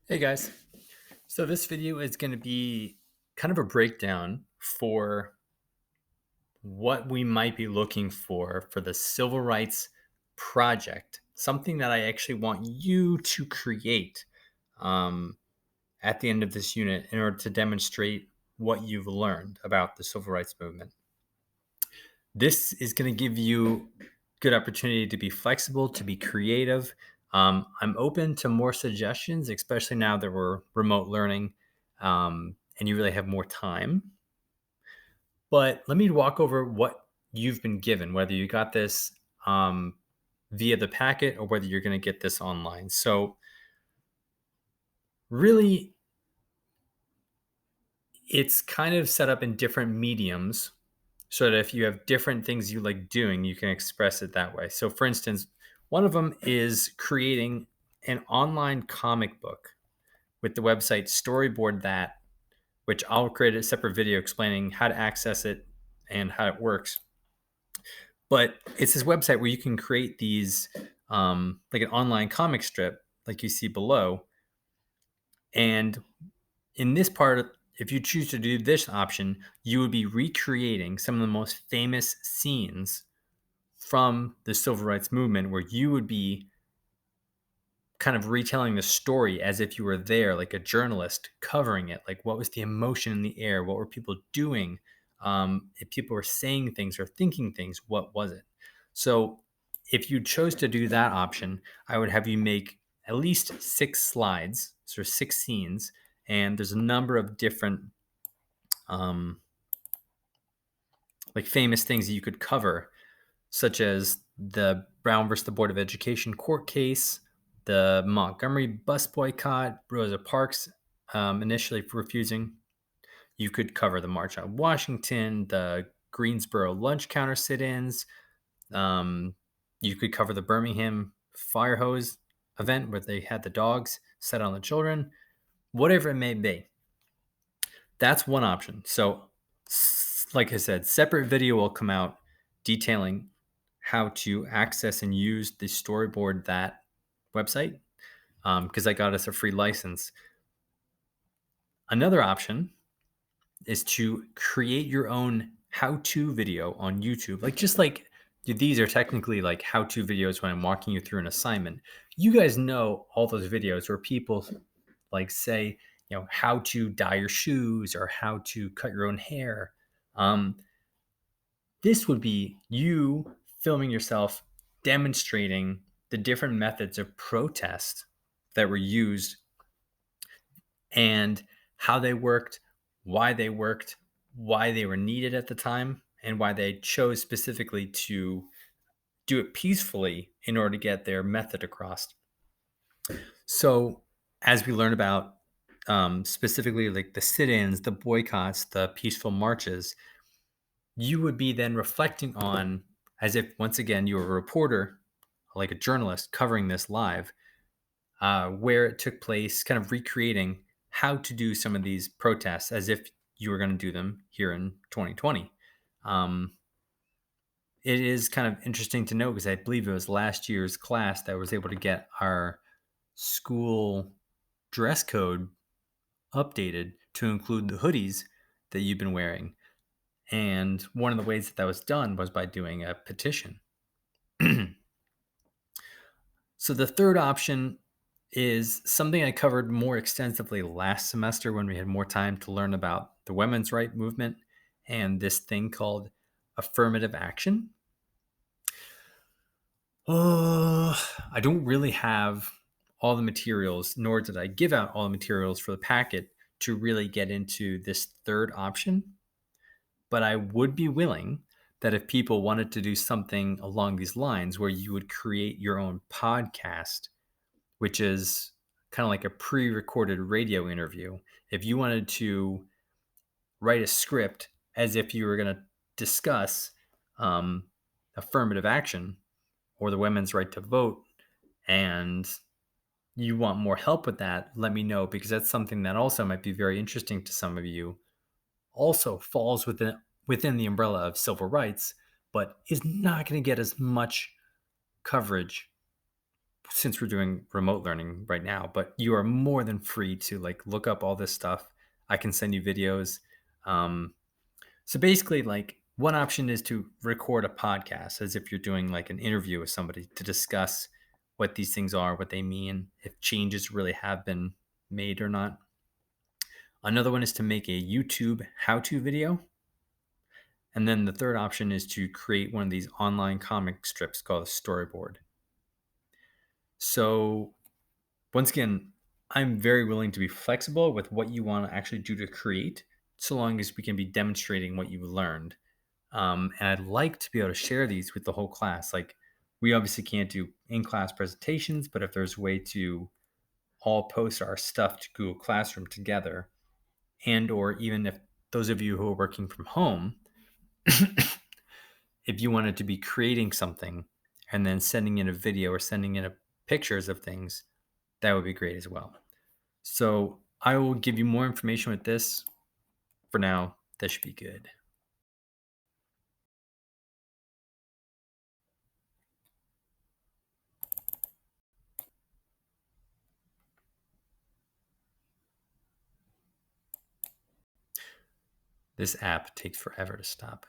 Hey guys. So this video is going to be kind of a breakdown for what we might be looking for the Civil Rights Project, something that I actually want you to create um, at the end of this unit in order to demonstrate what you've learned about the Civil Rights Movement. This is going to give you good opportunity to be flexible, to be creative. I'm open to more suggestions, especially now that we're remote learning and you really have more time. But let me walk over what you've been given, whether you got this um, via the packet or whether you're going to get this online. So, really, it's kind of set up in different mediums so that if you have different things you like doing, you can express it that way. So, for instance, one of them is creating an online comic book with the website Storyboard That, which I'll create a separate video explaining how to access it and how it works. But it's this website where you can create these, like an online comic strip, like you see below. And in this part, if you choose to do this option, you would be recreating some of the most famous scenes from the civil rights movement where you would be kind of retelling the story as if you were there, like a journalist covering it. Like, what was the emotion in the air? What were people doing? If people were saying things or thinking things, what was it? So, if you chose to do that option, I would have you make at least 6 slides, so 6 scenes, and there's a number of different um, like famous things that you could cover, such as the Brown versus the Board of Education court case, the Montgomery bus boycott, Rosa Parks initially refusing. You could cover the March on Washington, the Greensboro lunch counter sit ins. Um, you could cover the Birmingham fire hose event where they had the dogs set on the children, whatever it may be. That's one option. So, like I said, separate video will come out detailing how to access and use the Storyboard That website because I got us a free license. Another option is to create your own how-to video on YouTube. Like just like these are technically like how-to videos when I'm walking you through an assignment. You guys know all those videos where people like say, how to dye your shoes or how to cut your own hair. Um, this would be you filming yourself demonstrating the different methods of protest that were used and how they worked, why they were needed at the time, and why they chose specifically to do it peacefully in order to get their method across. So, as we learn about specifically like the sit ins, the boycotts, the peaceful marches, you would be then reflecting on as if once again you were a reporter, like a journalist covering this live, where it took place, kind of recreating how to do some of these protests as if you were going to do them here in 2020. Um, it is kind of interesting to know because I believe it was last year's class that was able to get our school dress code updated to include the hoodies that you've been wearing. And one of the ways that was done was by doing a petition. So the third option is something I covered more extensively last semester when we had more time to learn about the women's right movement and this thing called affirmative action. I don't really have all the materials, nor did I give out all the materials for the packet to really get into this third option. But I would be willing that if people wanted to do something along these lines where you would create your own podcast, which is kind of like a pre-recorded radio interview. If you wanted to write a script as if you were going to discuss um, affirmative action or the women's right to vote, and you want more help with that, let me know because that's something that also might be very interesting to some of you. Also falls within the umbrella of civil rights, but is not going to get as much coverage since we're doing remote learning right now, but you are more than free to like look up all this stuff. I can send you videos. Um, so basically, like one option is to record a podcast as if you're doing like an interview with somebody to discuss what these things are, what they mean, if changes really have been made or not. Another one is to make a YouTube how to video. And then the third option is to create one of these online comic strips called a storyboard. So, once again, I'm very willing to be flexible with what you want to actually do to create, so long as we can be demonstrating what you've learned. And I'd like to be able to share these with the whole class. Like, we obviously can't do in class presentations, but if there's a way to all post our stuff to Google Classroom together, and or even if those of you who are working from home, if you wanted to be creating something and then sending in a video or sending in pictures of things, that would be great as well. So I will give you more information with this. For now, that should be good. This app takes forever to stop.